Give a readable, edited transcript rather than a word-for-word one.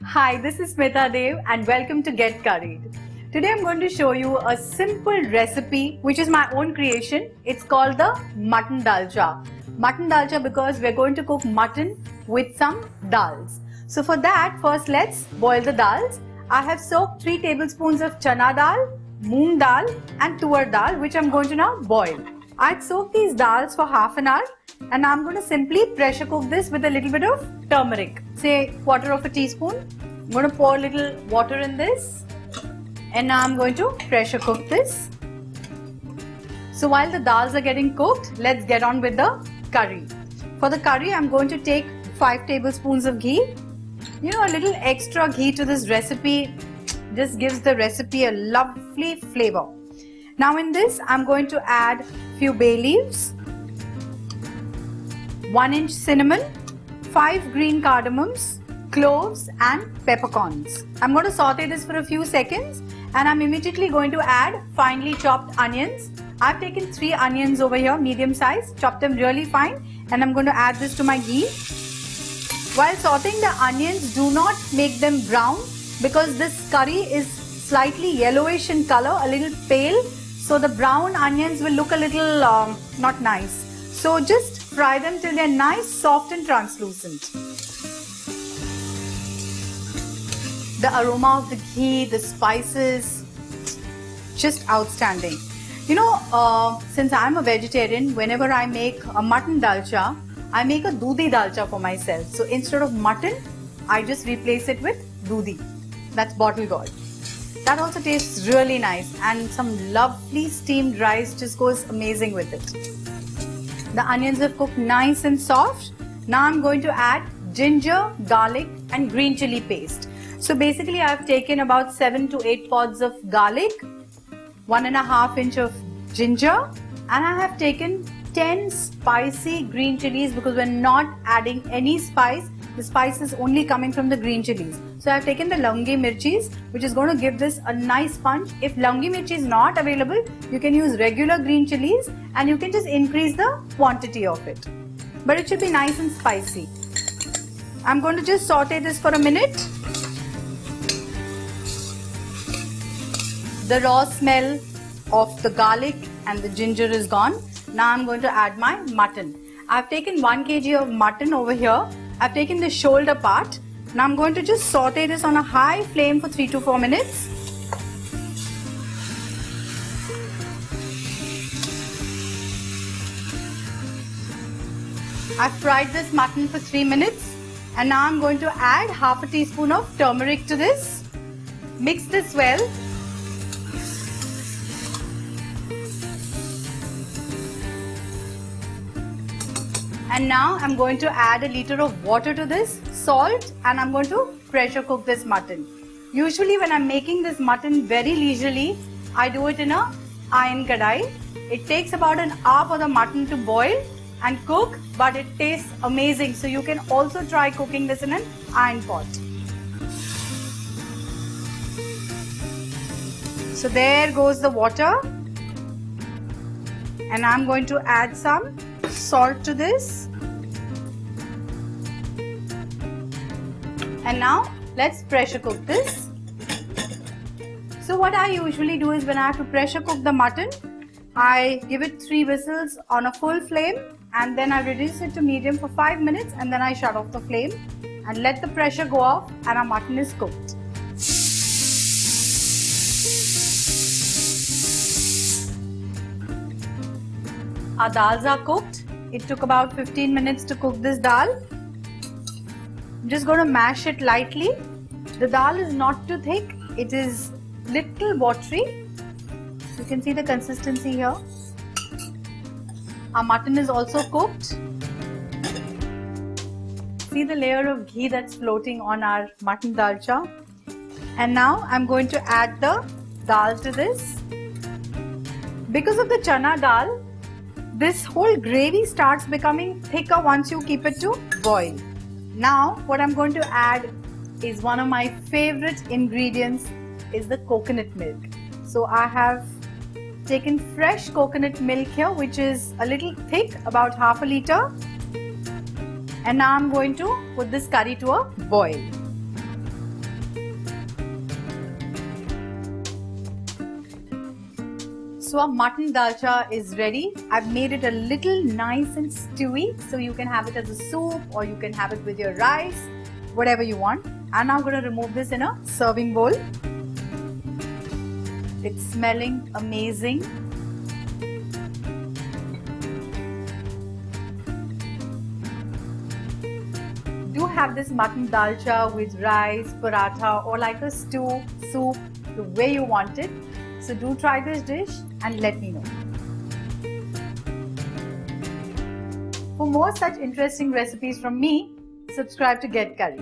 Hi, this is Smita Dev and welcome to Get Curried. Today I'm going to show you a simple recipe which is my own creation. It's called the mutton dalcha. Mutton dalcha because we're going to cook mutton with some dals. So for that, first let's boil the dals. I have soaked 3 tablespoons of chana dal, moong dal and tur dal which I'm going to now boil. I'd soak these dals for half an hour and I'm going to simply pressure cook this with a little bit of turmeric, say quarter of a teaspoon. I'm going to pour a little water in this and now I'm going to pressure cook this. So while the dals are getting cooked, let's get on with the curry. For the curry, I'm going to take 5 tablespoons of ghee. You know, a little extra ghee to this recipe just gives the recipe a lovely flavor. Now in this, I'm going to add few bay leaves, 1-inch cinnamon, 5 green cardamoms, cloves and peppercorns. I'm going to saute this for a few seconds and I'm immediately going to add finely chopped onions. I've taken 3 onions over here, medium size, chopped them really fine and I'm going to add this to my ghee. While sauteing the onions, do not make them brown because this curry is slightly yellowish in color, a little pale. So the brown onions will look a little not nice. So just fry them till they're nice, soft and translucent. The aroma of the ghee, the spices, just outstanding. You know, since I'm a vegetarian, whenever I make a mutton dalcha, I make a doodhi dalcha for myself. So instead of mutton, I just replace it with doodhi. That's bottle gourd. That also tastes really nice and some lovely steamed rice just goes amazing with it. The onions have cooked nice and soft. Now I'm going to add ginger, garlic and green chili paste. So basically I've taken about 7 to 8 pods of garlic, 1.5 inch of ginger and I have taken 10 spicy green chilies because we're not adding any spice. The spice is only coming from the green chilies. So I've taken the laungi mirchis which is going to give this a nice punch. If laungi mirchi is not available, you can use regular green chilies and you can just increase the quantity of it. But it should be nice and spicy. I'm going to just saute this for a minute. The raw smell of the garlic and the ginger is gone. Now I'm going to add my mutton. I've taken 1 kg of mutton over here. I've taken the shoulder part. Now I'm going to just saute this on a high flame for 3 to 4 minutes. I've fried this mutton for 3 minutes and now I'm going to add half a teaspoon of turmeric to this. Mix this well. And now I'm going to add a liter of water to this, salt, and I'm going to pressure cook this mutton. Usually when I'm making this mutton very leisurely, I do it in a iron kadai. It takes about an hour for the mutton to boil and cook, but it tastes amazing. So you can also try cooking this in an iron pot. So there goes the water. And I'm going to add some salt to this. And now let's pressure cook this. So what I usually do is when I have to pressure cook the mutton, I give it 3 whistles on a full flame and then I reduce it to medium for 5 minutes and then I shut off the flame and let the pressure go off and our mutton is cooked. Our dals are cooked. It took about 15 minutes to cook this dal. I'm just going to mash it lightly. The dal is not too thick. It is little watery. You can see the consistency here. Our mutton is also cooked. See the layer of ghee that's floating on our mutton dalcha. And now I'm going to add the dal to this. Because of the chana dal, this whole gravy starts becoming thicker once you keep it to boil. Now what I'm going to add is one of my favorite ingredients is the coconut milk. So I have taken fresh coconut milk here which is a little thick, about half a liter. And now I'm going to put this curry to a boil. So our mutton dalcha is ready. I've made it a little nice and stewy, so you can have it as a soup or you can have it with your rice, whatever you want. I'm now going to remove this in a serving bowl. It's smelling amazing. Do have this mutton dalcha with rice, paratha or like a stew, soup, the way you want it. So do try this dish and let me know. For more such interesting recipes from me, subscribe to Get Curry.